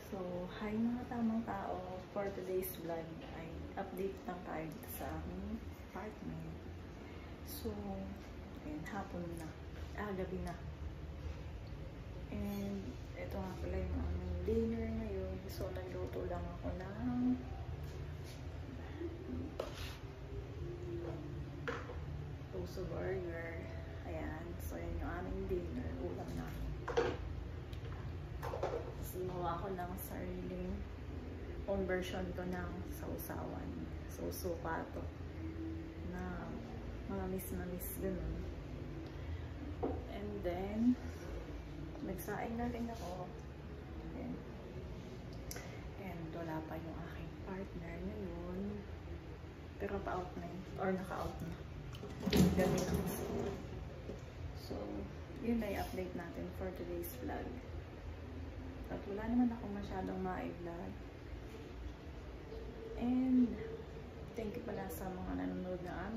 So, hi mga tamang tao. For today's vlog ay update lang tayo sa aming apartment. So, ayun, hapon na. Gabi na. And, ito nga pala yung aming dinner ngayon. So, nagluto lang ako ng puso burger. Ayan. So, yun yung aming dinner. Ulam na. Gumawa ko ng sariling own version ko ng sausawan. So, suka to. Na mamamis-mamis ganun. And then, nagsaing na rin ako. Ayan. And wala pa yung aking partner ngayon. Pero pa-out na yun. Or naka-out na. Gabi na. So, yun ay update natin for today's vlog. At wala naman ako masyadong ma-vlog. And thank you pala sa mga nanonood na